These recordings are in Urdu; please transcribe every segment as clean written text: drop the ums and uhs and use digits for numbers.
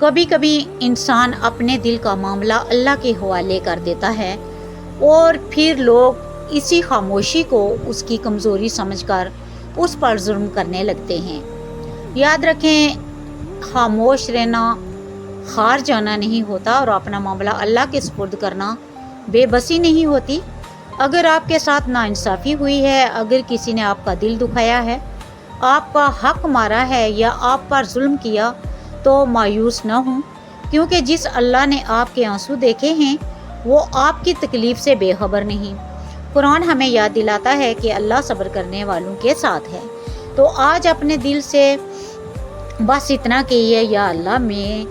کبھی کبھی انسان اپنے دل کا معاملہ اللہ کے حوالے کر دیتا ہے اور پھر لوگ اسی خاموشی کو اس کی کمزوری سمجھ کر اس پر ظلم کرنے لگتے ہیں۔ یاد رکھیں، خاموش رہنا ہار جانا نہیں ہوتا اور اپنا معاملہ اللہ کے سپرد کرنا بے بسی نہیں ہوتی۔ اگر آپ کے ساتھ ناانصافی ہوئی ہے، اگر کسی نے آپ کا دل دکھایا ہے، آپ کا حق مارا ہے یا آپ پر ظلم کیا، تو مایوس نہ ہوں، کیونکہ جس اللہ نے آپ کے آنسو دیکھے ہیں وہ آپ کی تکلیف سے بے خبر نہیں۔ قرآن ہمیں یاد دلاتا ہے کہ اللہ صبر کرنے والوں کے ساتھ ہے۔ تو آج اپنے دل سے بس اتنا کہیے، یا اللہ میں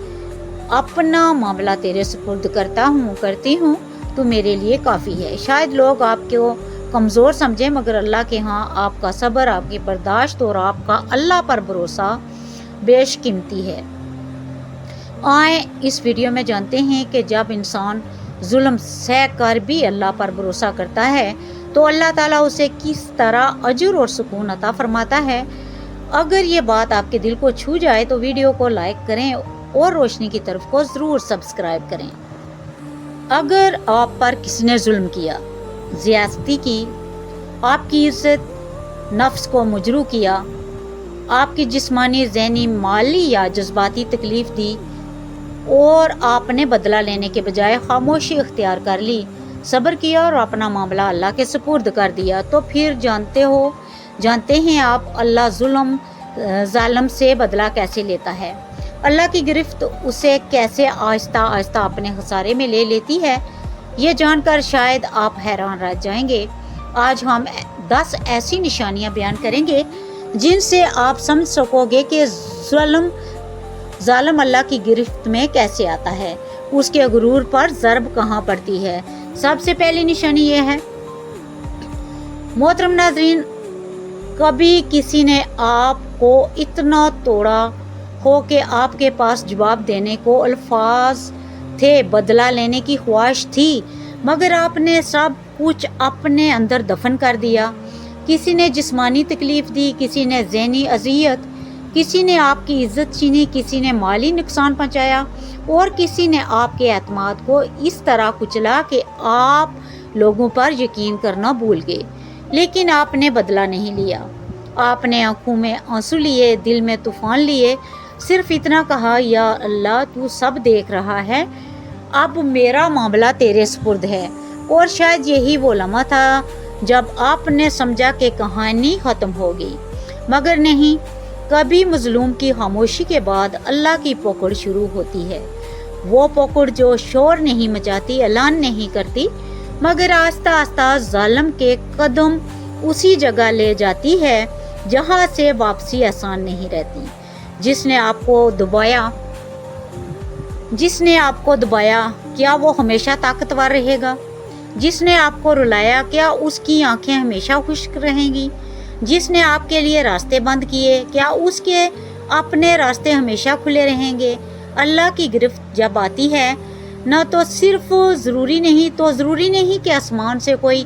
اپنا معاملہ تیرے سپرد کرتی ہوں، تو میرے لیے کافی ہے۔ شاید لوگ آپ کو کمزور سمجھیں، مگر اللہ کے ہاں آپ کا صبر، آپ کی برداشت اور آپ کا اللہ پر بھروسہ بیش قیمتی ہے۔ آئیں اس ویڈیو میں جانتے ہیں کہ جب انسان ظلم سہ کر بھی اللہ پر بھروسہ کرتا ہے تو اللہ تعالیٰ اسے کس طرح اجر اور سکون عطا فرماتا ہے۔ اگر یہ بات آپ کے دل کو چھو جائے تو ویڈیو کو لائک کریں اور روشنی کی طرف کو ضرور سبسکرائب کریں۔ اگر آپ پر کسی نے ظلم کیا، زیادتی کی، آپ کی عزت نفس کو مجروح کیا، آپ کی جسمانی، ذہنی، مالی یا جذباتی تکلیف دی اور آپ نے بدلہ لینے کے بجائے خاموشی اختیار کر لی، صبر کیا اور اپنا معاملہ اللہ کے سپرد کر دیا، تو پھر جانتے ہیں آپ اللہ ظالم سے بدلہ کیسے لیتا ہے۔ اللہ کی گرفت اسے کیسے آہستہ آہستہ اپنے خسارے میں لے لیتی ہے، یہ جان کر شاید آپ حیران رہ جائیں گے۔ آج ہم 10 ایسی نشانیاں بیان کریں گے جن سے آپ سمجھ سکو گے کہ ظالم اللہ کی گرفت میں کیسے آتا ہے، اس کے غرور پر ضرب کہاں پڑتی ہے۔ سب سے پہلی نشانی یہ ہے، محترم ناظرین، کبھی کسی نے آپ کو اتنا توڑا ہو کہ آپ کے پاس جواب دینے کو الفاظ تھے، بدلہ لینے کی خواہش تھی، مگر آپ نے سب کچھ اپنے اندر دفن کر دیا۔ کسی نے جسمانی تکلیف دی، کسی نے ذہنی اذیت، کسی نے آپ کی عزت چھینی، کسی نے مالی نقصان پہنچایا اور کسی نے آپ کے اعتماد کو اس طرح کچلا کہ آپ لوگوں پر یقین کرنا بھول گئے، لیکن آپ نے بدلہ نہیں لیا۔ آپ نے آنکھوں میں آنسو لیے، دل میں طوفان لیے، صرف اتنا کہا، یا اللہ تو سب دیکھ رہا ہے، اب میرا معاملہ تیرے سپرد ہے۔ اور شاید یہی وہ لمحہ تھا جب آپ نے سمجھا کہ کہانی ختم ہو گئی، مگر نہیں، کبھی مظلوم کی خاموشی کے بعد اللہ کی پکڑ شروع ہوتی ہے۔ وہ پکڑ جو شور نہیں مچاتی، اعلان نہیں کرتی، مگر آہستہ آہستہ ظالم کے قدم اسی جگہ لے جاتی ہے جہاں سے واپسی آسان نہیں رہتی۔ جس نے آپ کو دبایا کیا وہ ہمیشہ طاقتور رہے گا؟ جس نے آپ کو رلایا کیا اس کی آنکھیں ہمیشہ خشک رہیں گی؟ جس نے آپ کے لیے راستے بند کیے کیا اس کے اپنے راستے ہمیشہ کھلے رہیں گے؟ اللہ کی گرفت جب آتی ہے تو ضروری نہیں کہ آسمان سے کوئی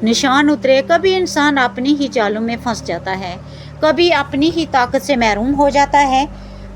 نشان اترے۔ کبھی انسان اپنی ہی چالوں میں پھنس جاتا ہے، کبھی اپنی ہی طاقت سے محروم ہو جاتا ہے،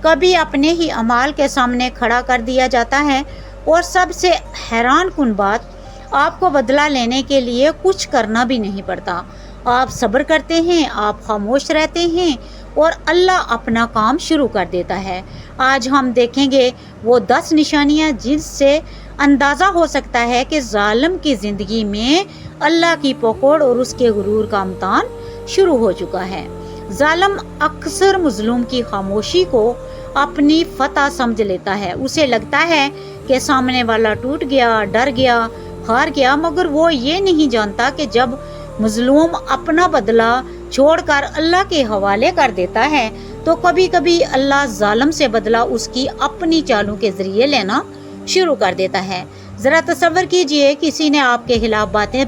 کبھی اپنے ہی اعمال کے سامنے کھڑا کر دیا جاتا ہے، اور سب سے حیران کن بات، آپ کو بدلہ لینے کے لیے کچھ کرنا بھی نہیں پڑتا۔ آپ صبر کرتے ہیں، آپ خاموش رہتے ہیں اور اللہ اپنا کام شروع کر دیتا ہے۔ آج ہم دیکھیں گے وہ 10 نشانیاں جن سے اندازہ ہو سکتا ہے کہ ظالم کی زندگی میں اللہ کی پکڑ اور اس کے غرور کا امتحان شروع ہو چکا ہے۔ ظالم اکثر مظلوم کی خاموشی کو اپنی فتح سمجھ لیتا ہے۔ اسے لگتا ہے کہ سامنے والا ٹوٹ گیا، ڈر گیا، ہار گیا، مگر وہ یہ نہیں جانتا کہ جب مظلوم اپنا بدلہ چھوڑ کر اللہ کے حوالے کر دیتا ہے تو کبھی کبھی اللہ ظالم سے بدلہ اس کی اپنی چالوں کے ذریعے لینا شروع کر دیتا ہے۔ ذرا تصور کیجئے، کسی نے آپ کے خلاف باتیں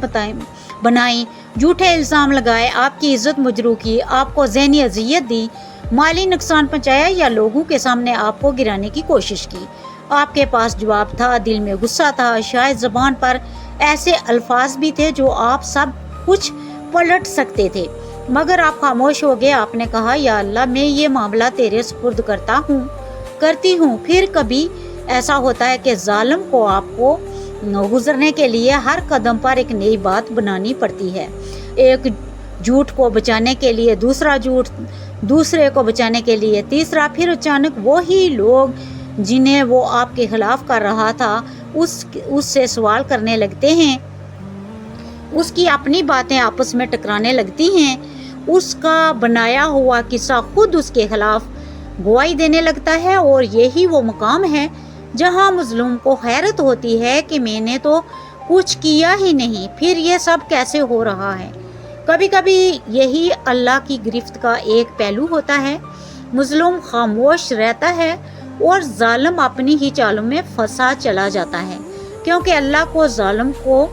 بنائیں، جھوٹے الزام لگائے، آپ کی عزت مجروح کی، آپ کو ذہنی اذیت دی، مالی نقصان پہنچایا یا لوگوں کے سامنے آپ کو گرانے کی کوشش کی۔ آپ کے پاس جواب تھا، دل میں غصہ تھا، شاید زبان پر ایسے الفاظ بھی تھے جو آپ سب کچھ پلٹ سکتے تھے، مگر آپ خاموش ہو گئے۔ آپ نے کہا، یا اللہ میں یہ معاملہ تیرے سپرد کرتا ہوں، کرتی ہوں۔ پھر کبھی ایسا ہوتا ہے کہ ظالم کو آپ کو گزرنے کے لیے ہر قدم پر ایک نئی بات بنانی پڑتی ہے، ایک جھوٹ کو بچانے کے لیے دوسرا جھوٹ، دوسرے کو بچانے کے لیے تیسرا، پھر اچانک وہی لوگ جنہیں وہ آپ کے خلاف کر رہا تھا اس سے سوال کرنے لگتے ہیں، اس کی اپنی باتیں آپس میں ٹکرانے لگتی ہیں، اس کا بنایا ہوا قصہ خود اس کے خلاف گواہی دینے لگتا ہے، اور یہی وہ مقام ہے جہاں مظلوم کو حیرت ہوتی ہے کہ میں نے تو کچھ کیا ہی نہیں، پھر یہ سب کیسے ہو رہا ہے۔ کبھی کبھی یہی اللہ کی گرفت کا ایک پہلو ہوتا ہے، مظلوم خاموش رہتا ہے اور ظالم اپنی ہی چالوں میں پھنسا چلا جاتا ہے، کیونکہ اللہ کو ظالم کو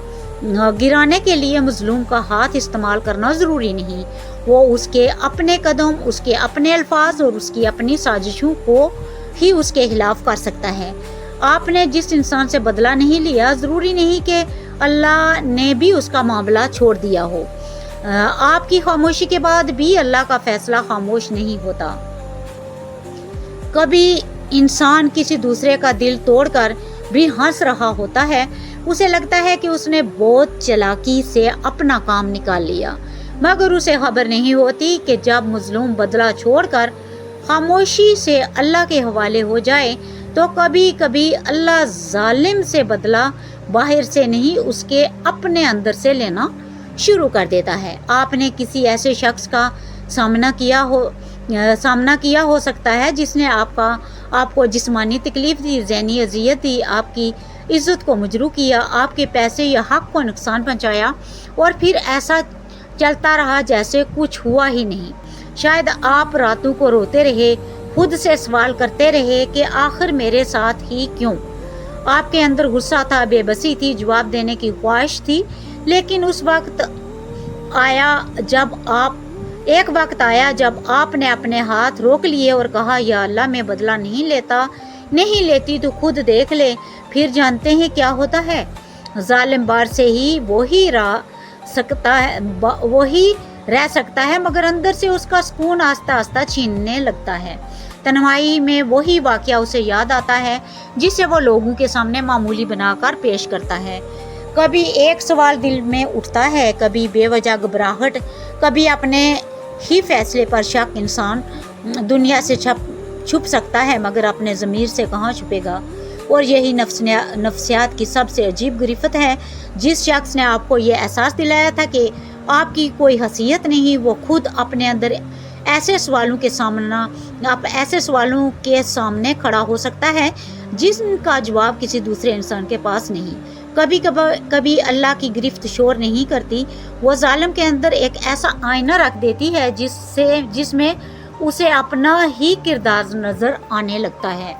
گرانے کے لیے مظلوم کا ہاتھ استعمال کرنا ضروری نہیں، وہ اس کے اپنے قدم، اس کے اپنے الفاظ اور اس کی اپنی سازشوں کو ہی اس کے خلاف کر سکتا ہے۔ آپ نے جس انسان سے بدلہ نہیں لیا، ضروری نہیں کہ اللہ نے بھی اس کا معاملہ چھوڑ دیا ہو۔ آپ کی خاموشی کے بعد بھی اللہ کا فیصلہ خاموش نہیں ہوتا۔ کبھی انسان کسی دوسرے کا دل توڑ کر بھی ہنس رہا ہوتا ہے، اسے لگتا ہے کہ اس نے بہت چالاکی سے اپنا کام نکال لیا، مگر اسے خبر نہیں ہوتی کہ جب مظلوم بدلہ چھوڑ کر خاموشی سے اللہ کے حوالے ہو جائے تو کبھی کبھی اللہ ظالم سے بدلہ باہر سے نہیں، اس کے اپنے اندر سے لینا شروع کر دیتا ہے۔ آپ نے کسی ایسے شخص کا سامنا کیا ہو سکتا ہے جس نے آپ کو جسمانی تکلیف دی، ذہنی اذیت دی، آپ کی عزت کو مجروح کیا، آپ کے پیسے یا حق کو نقصان پہنچایا، اور پھر ایسا چلتا رہا جیسے کچھ ہوا ہی نہیں۔ شاید آپ راتوں کو روتے رہے، خود سے سوال کرتے رہے کہ آخر میرے ساتھ ہی کیوں۔ آپ کے اندر غصہ تھا، بے بسی تھی، جواب دینے کی خواہش تھی، لیکن ایک وقت آیا جب آپ نے اپنے ہاتھ روک لیے اور کہا، یا اللہ میں بدلہ نہیں لیتی تو خود دیکھ لے۔ پھر جانتے ہیں کیا ہوتا ہے؟ ظالم بار سے ہی وہی رہ سکتا ہے، مگر اندر سے اس کا سکون آہستہ آہستہ چھیننے لگتا ہے۔ تنہائی میں وہی واقعہ اسے یاد آتا ہے جسے وہ لوگوں کے سامنے معمولی بنا کر پیش کرتا ہے۔ کبھی ایک سوال دل میں اٹھتا ہے، کبھی بے وجہ گھبراہٹ، کبھی اپنے ہی فیصلے پر شک۔ انسان دنیا سے چھپ سکتا ہے مگر اپنے ضمیر سے کہاں چھپے گا؟ اور یہی نفسیات کی سب سے عجیب گرفت ہے۔ جس شخص نے آپ کو یہ احساس دلایا تھا کہ آپ کی کوئی حیثیت نہیں، وہ خود اپنے اندر ایسے سوالوں کے سامنے کھڑا ہو سکتا ہے جن کا جواب کسی دوسرے انسان کے پاس نہیں۔ کبھی اللہ کی گرفت شور نہیں کرتی، وہ ظالم کے اندر ایک ایسا آئینہ رکھ دیتی ہے جس میں اسے اپنا ہی کردار نظر آنے لگتا ہے۔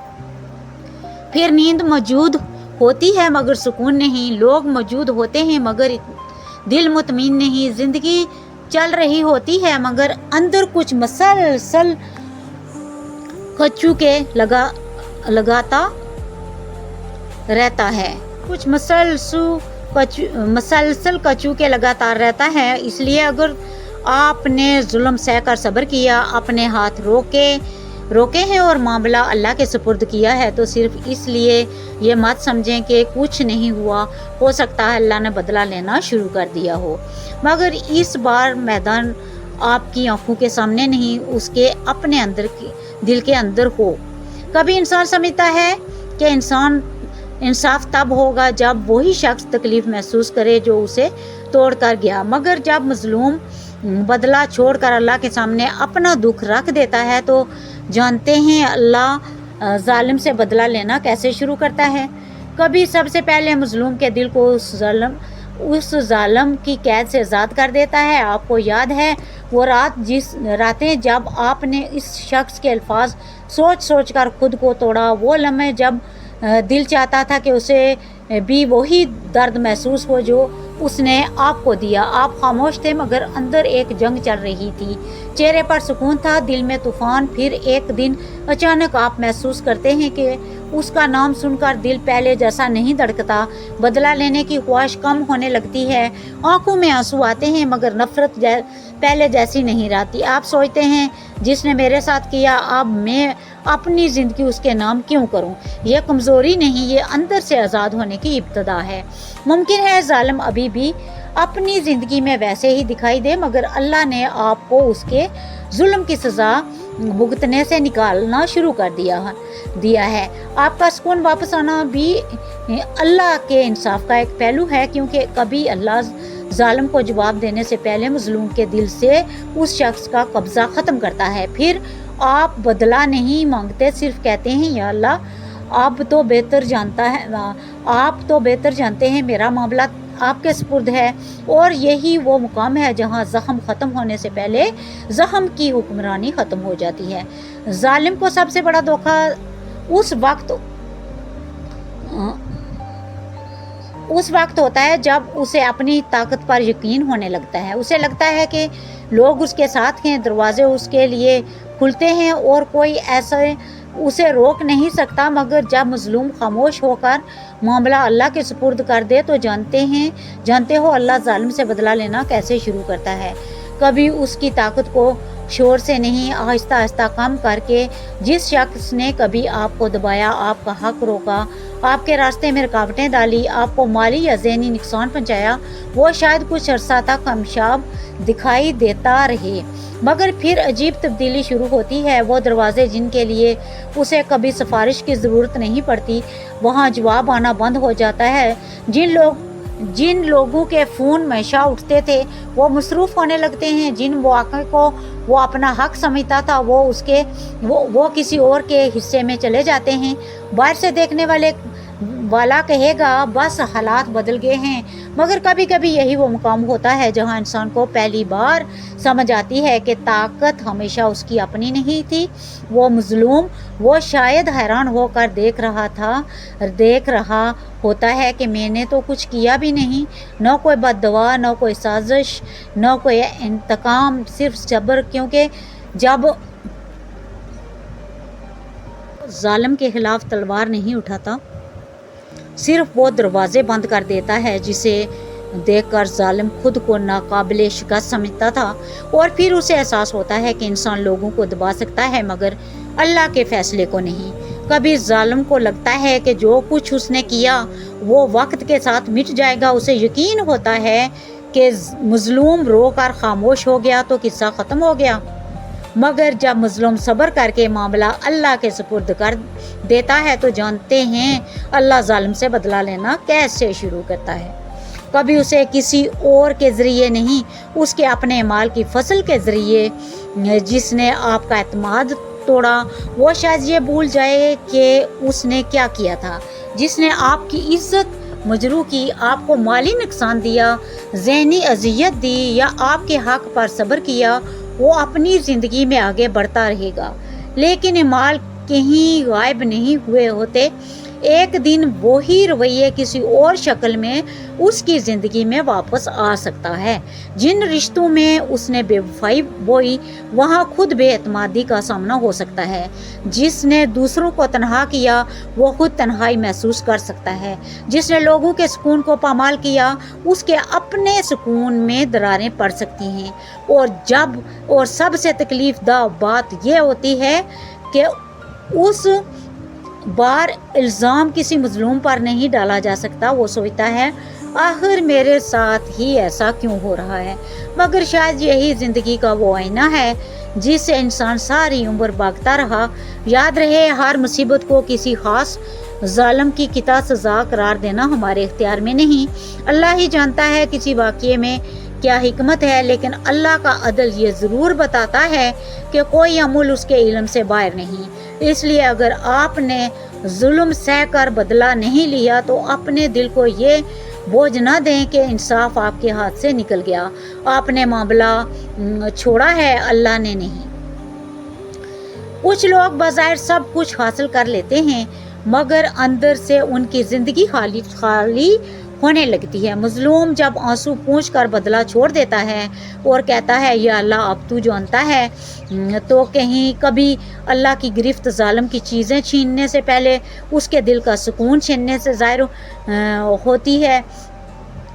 پھر نیند موجود ہوتی ہے مگر سکون نہیں، لوگ موجود ہوتے ہیں مگر دل مطمئن نہیں، زندگی چل رہی ہوتی ہے مگر اندر کچھ مسلسل کچوکے لگاتا رہتا ہے، کچھ مسلسل کچوکے لگاتار رہتا ہے۔ اس لیے اگر آپ نے ظلم سہ کر صبر کیا، اپنے ہاتھ روکے ہیں اور معاملہ اللہ کے سپرد کیا ہے، تو صرف اس لیے یہ مت سمجھیں کہ کچھ نہیں ہوا، ہو سکتا ہے اللہ نے بدلہ لینا شروع کر دیا ہو، مگر اس بار میدان آپ کی آنکھوں کے سامنے نہیں، اس کے اپنے دل کے اندر ہو۔ کبھی انسان سمجھتا ہے کہ انصاف تب ہوگا جب وہی شخص تکلیف محسوس کرے جو اسے توڑ کر گیا، مگر جب مظلوم بدلہ چھوڑ کر اللہ کے سامنے اپنا دکھ رکھ دیتا ہے تو جانتے ہیں اللہ ظالم سے بدلہ لینا کیسے شروع کرتا ہے۔ کبھی سب سے پہلے مظلوم کے دل کو اس ظالم کی قید سے آزاد کر دیتا ہے۔ آپ کو یاد ہے وہ راتیں جب آپ نے اس شخص کے الفاظ سوچ کر خود کو توڑا، وہ لمحے جب دل چاہتا تھا کہ اسے بھی وہی درد محسوس ہو جو اس نے آپ کو دیا۔ آپ خاموش تھے مگر اندر ایک جنگ چل رہی تھی، چہرے پر سکون تھا، دل میں طوفان۔ پھر ایک دن اچانک آپ محسوس کرتے ہیں کہ اس کا نام سن کر دل پہلے جیسا نہیں دھڑکتا، بدلہ لینے کی خواہش کم ہونے لگتی ہے، آنکھوں میں آنسو آتے ہیں مگر نفرت پہلے جیسی نہیں رہتی۔ آپ سوچتے ہیں جس نے میرے ساتھ کیا اب میں اپنی زندگی اس کے نام کیوں کروں؟ یہ کمزوری نہیں، یہ اندر سے آزاد ہونے کی ابتدا ہے۔ ممکن ہے ظالم ابھی بھی اپنی زندگی میں ویسے ہی دکھائی دے، مگر اللہ نے آپ کو اس کے ظلم کی سزا بھگتنے سے نکالنا شروع کر دیا ہے۔ آپ کا سکون واپس آنا بھی اللہ کے انصاف کا ایک پہلو ہے، کیونکہ کبھی اللہ ظالم کو جواب دینے سے پہلے مظلوم کے دل سے اس شخص کا قبضہ ختم کرتا ہے۔ پھر آپ بدلہ نہیں مانگتے، صرف کہتے ہیں یا اللہ آپ تو بہتر جانتے ہیں، میرا معاملہ آپ کے سپرد ہے۔ اور یہی وہ مقام ہے جہاں زخم ختم ہونے سے پہلے زخم کی حکمرانی ختم ہو جاتی ہے۔ ظالم کو سب سے بڑا دھوکہ اس وقت ہوتا ہے جب اسے اپنی طاقت پر یقین ہونے لگتا ہے۔ اسے لگتا ہے کہ لوگ اس کے ساتھ ہیں، دروازے اس کے لیے کھلتے ہیں اور کوئی ایسے اسے روک نہیں سکتا۔ مگر جب مظلوم خاموش ہو کر معاملہ اللہ کے سپرد کر دے تو جانتے ہو اللہ ظالم سے بدلہ لینا کیسے شروع کرتا ہے۔ کبھی اس کی طاقت کو شور سے نہیں، آہستہ آہستہ کم کر کے۔ جس شخص نے کبھی آپ کو دبایا، آپ کا حق روکا، آپ کے راستے میں رکاوٹیں ڈالی، آپ کو مالی یا ذہنی نقصان پہنچایا، وہ شاید کچھ عرصہ تک کامیاب دکھائی دیتا رہے، مگر پھر عجیب تبدیلی شروع ہوتی ہے۔ وہ دروازے جن کے لیے اسے کبھی سفارش کی ضرورت نہیں پڑتی، وہاں جواب آنا بند ہو جاتا ہے۔ جن لوگوں کے فون ہمیشہ اٹھتے تھے وہ مصروف ہونے لگتے ہیں، جن واقعے کو وہ اپنا حق سمجھتا تھا وہ کسی اور کے حصے میں چلے جاتے ہیں۔ باہر سے دیکھنے والا کہے گا بس حالات بدل گئے ہیں، مگر کبھی کبھی یہی وہ مقام ہوتا ہے جہاں انسان کو پہلی بار سمجھ آتی ہے کہ طاقت ہمیشہ اس کی اپنی نہیں تھی۔ وہ مظلوم، وہ شاید حیران ہو کر دیکھ رہا ہوتا ہے کہ میں نے تو کچھ کیا بھی نہیں، نہ کوئی بد دعا، نہ کوئی سازش، نہ کوئی انتقام، صرف صبر، کیونکہ جب ظالم کے خلاف تلوار نہیں اٹھاتا، صرف وہ دروازے بند کر دیتا ہے جسے دیکھ کر ظالم خود کو ناقابل شکست سمجھتا تھا۔ اور پھر اسے احساس ہوتا ہے کہ انسان لوگوں کو دبا سکتا ہے مگر اللہ کے فیصلے کو نہیں۔ کبھی ظالم کو لگتا ہے کہ جو کچھ اس نے کیا وہ وقت کے ساتھ مٹ جائے گا۔ اسے یقین ہوتا ہے کہ مظلوم رو کر خاموش ہو گیا تو قصہ ختم ہو گیا، مگر جب مظلوم صبر کر کے معاملہ اللہ کے سپرد کر دیتا ہے تو جانتے ہیں اللہ ظالم سے بدلہ لینا کیسے شروع کرتا ہے۔ کبھی اسے کسی اور کے ذریعے نہیں، اس کے اپنے اعمال کی فصل کے ذریعے۔ جس نے آپ کا اعتماد توڑا وہ شاید یہ بھول جائے کہ اس نے کیا کیا تھا۔ جس نے آپ کی عزت مجروح کی، آپ کو مالی نقصان دیا، ذہنی اذیت دی یا آپ کے حق پر صبر کیا، وہ اپنی زندگی میں آگے بڑھتا رہے گا، لیکن اعمال کہیں غائب نہیں ہوئے ہوتے۔ ایک دن وہی رویے کسی اور شکل میں اس کی زندگی میں واپس آ سکتا ہے۔ جن رشتوں میں اس نے بے وفائی بوئی وہاں خود بے اعتمادی کا سامنا ہو سکتا ہے۔ جس نے دوسروں کو تنہا کیا وہ خود تنہائی محسوس کر سکتا ہے۔ جس نے لوگوں کے سکون کو پامال کیا اس کے اپنے سکون میں دراریں پڑ سکتی ہیں۔ اور سب سے تکلیف دہ بات یہ ہوتی ہے کہ اس بار الزام کسی مظلوم پر نہیں ڈالا جا سکتا۔ وہ سوچتا ہے آخر میرے ساتھ ہی ایسا کیوں ہو رہا ہے، مگر شاید یہی زندگی کا وہ آئینہ ہے جس سے انسان ساری عمر بھاگتا رہا۔ یاد رہے ہر مصیبت کو کسی خاص ظالم کی قطع سزا قرار دینا ہمارے اختیار میں نہیں۔ اللہ ہی جانتا ہے کسی واقعے میں کیا حکمت ہے، لیکن اللہ کا عدل یہ ضرور بتاتا ہے کہ کوئی عمل اس کے علم سے باہر نہیں۔ اس لیے اگر آپ نے ظلم سہ کر بدلہ نہیں لیا تو اپنے دل کو یہ بوجھ نہ دیں کہ انصاف آپ کے ہاتھ سے نکل گیا، آپ نے معاملہ چھوڑا ہے، اللہ نے نہیں۔ کچھ لوگ بظاہر سب کچھ حاصل کر لیتے ہیں مگر اندر سے ان کی زندگی خالی ہونے لگتی ہے۔ مظلوم جب آنسو پونچھ کر بدلہ چھوڑ دیتا ہے اور کہتا ہے یا اللہ اب تو جانتا ہے، تو کبھی اللہ کی گرفت ظالم کی چیزیں چھیننے سے پہلے اس کے دل کا سکون چھیننے سے ظاہر ہوتی ہے۔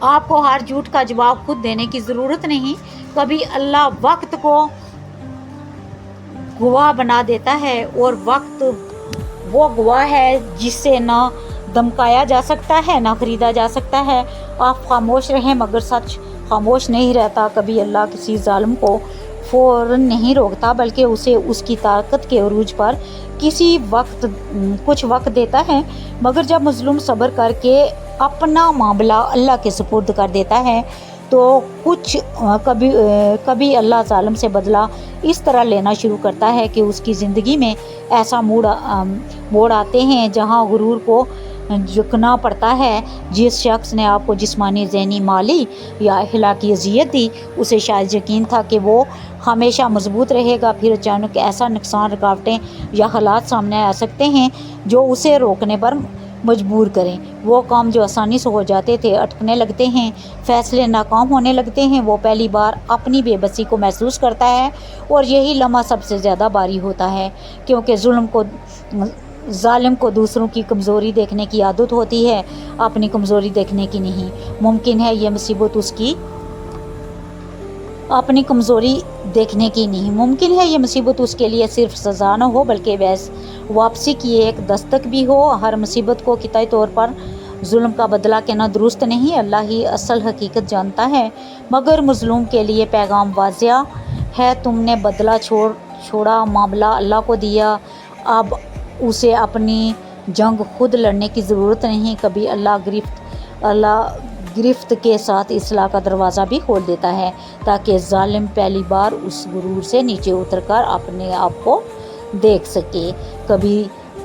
آپ کو ہر جھوٹ کا جواب خود دینے کی ضرورت نہیں، کبھی اللہ وقت کو گواہ بنا دیتا ہے، اور وقت وہ گواہ ہے جس سے نہ دمکایا جا سکتا ہے نہ خریدا جا سکتا ہے۔ آپ خاموش رہیں مگر سچ خاموش نہیں رہتا۔ کبھی اللہ کسی ظالم کو فوراً نہیں روکتا بلکہ اسے اس کی طاقت کے عروج پر کچھ وقت دیتا ہے، مگر جب مظلوم صبر کر کے اپنا معاملہ اللہ کے سپرد کر دیتا ہے تو کبھی اللہ ظالم سے بدلہ اس طرح لینا شروع کرتا ہے کہ اس کی زندگی میں ایسا موڑ آتے ہیں جہاں غرور کو جھکنا پڑتا ہے۔ جس شخص نے آپ کو جسمانی، ذہنی، مالی یا اخلاقی اذیت دی، اسے شاید یقین تھا کہ وہ ہمیشہ مضبوط رہے گا، پھر اچانک ایسا نقصان، رکاوٹیں یا حالات سامنے آ سکتے ہیں جو اسے روکنے پر مجبور کریں۔ وہ کام جو آسانی سے ہو جاتے تھے اٹکنے لگتے ہیں، فیصلے ناکام ہونے لگتے ہیں۔ وہ پہلی بار اپنی بے بسی کو محسوس کرتا ہے، اور یہی لمحہ سب سے زیادہ بھاری ہوتا ہے، کیونکہ ظالم کو دوسروں کی کمزوری دیکھنے کی عادت ہوتی ہے، اپنی کمزوری دیکھنے کی نہیں۔ ممکن ہے یہ مصیبت اس کے لیے صرف سزا نہ ہو بلکہ واپسی کی ایک دستک بھی ہو۔ ہر مصیبت کو قطعی طور پر ظلم کا بدلہ کہنا درست نہیں، اللہ ہی اصل حقیقت جانتا ہے۔ مگر مظلوم کے لیے پیغام واضح ہے، تم نے بدلہ چھوڑا، معاملہ اللہ کو دیا، اب اسے اپنی جنگ خود لڑنے کی ضرورت نہیں۔ کبھی اللہ گرفت کے ساتھ اصلاح کا دروازہ بھی کھول دیتا ہے تاکہ ظالم پہلی بار اس غرور سے نیچے اتر کر اپنے آپ کو دیکھ سکے۔ کبھی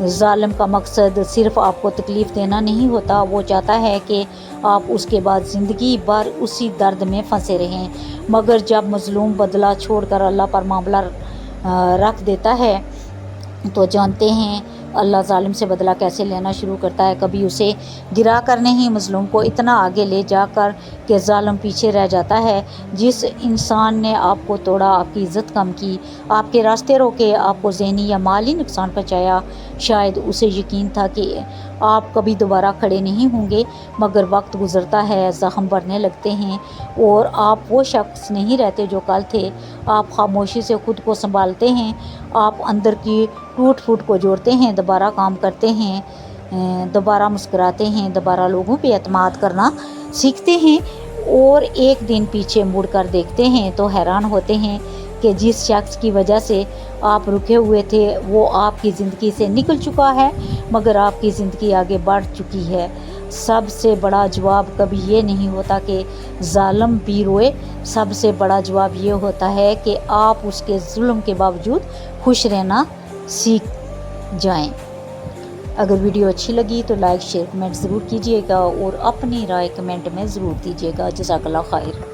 ظالم کا مقصد صرف آپ کو تکلیف دینا نہیں ہوتا، وہ چاہتا ہے کہ آپ اس کے بعد زندگی بھر اسی درد میں پھنسے رہیں۔ مگر جب مظلوم بدلہ چھوڑ کر اللہ پر معاملہ رکھ دیتا ہے تو جانتے ہیں اللہ ظالم سے بدلہ کیسے لینا شروع کرتا ہے۔ کبھی اسے گرا کر نہیں، مظلوم کو اتنا آگے لے جا کر کہ ظالم پیچھے رہ جاتا ہے۔ جس انسان نے آپ کو توڑا، آپ کی عزت کم کی، آپ کے راستے روکے، آپ کو ذہنی یا مالی نقصان پہنچایا، شاید اسے یقین تھا کہ آپ کبھی دوبارہ کھڑے نہیں ہوں گے، مگر وقت گزرتا ہے، زخم بڑھنے لگتے ہیں، اور آپ وہ شخص نہیں رہتے جو کل تھے۔ آپ خاموشی سے خود کو سنبھالتے ہیں، آپ اندر کی ٹوٹ پھوٹ کو جوڑتے ہیں، دوبارہ کام کرتے ہیں، دوبارہ مسکراتے ہیں، دوبارہ لوگوں پہ اعتماد کرنا سیکھتے ہیں، اور ایک دن پیچھے مڑ کر دیکھتے ہیں تو حیران ہوتے ہیں کہ جس شخص کی وجہ سے آپ رکے ہوئے تھے وہ آپ کی زندگی سے نکل چکا ہے، مگر آپ کی زندگی آگے بڑھ چکی ہے۔ سب سے بڑا جواب کبھی یہ نہیں ہوتا کہ ظالم بھی روئے، سب سے بڑا جواب یہ ہوتا ہے کہ آپ اس کے ظلم کے باوجود خوش رہنا سیکھ جائیں۔ اگر ویڈیو اچھی لگی تو لائک، شیئر، کمنٹ ضرور کیجیے گا، اور اپنی رائے کمنٹ میں ضرور دیجیے گا۔ جزاک اللہ خیر۔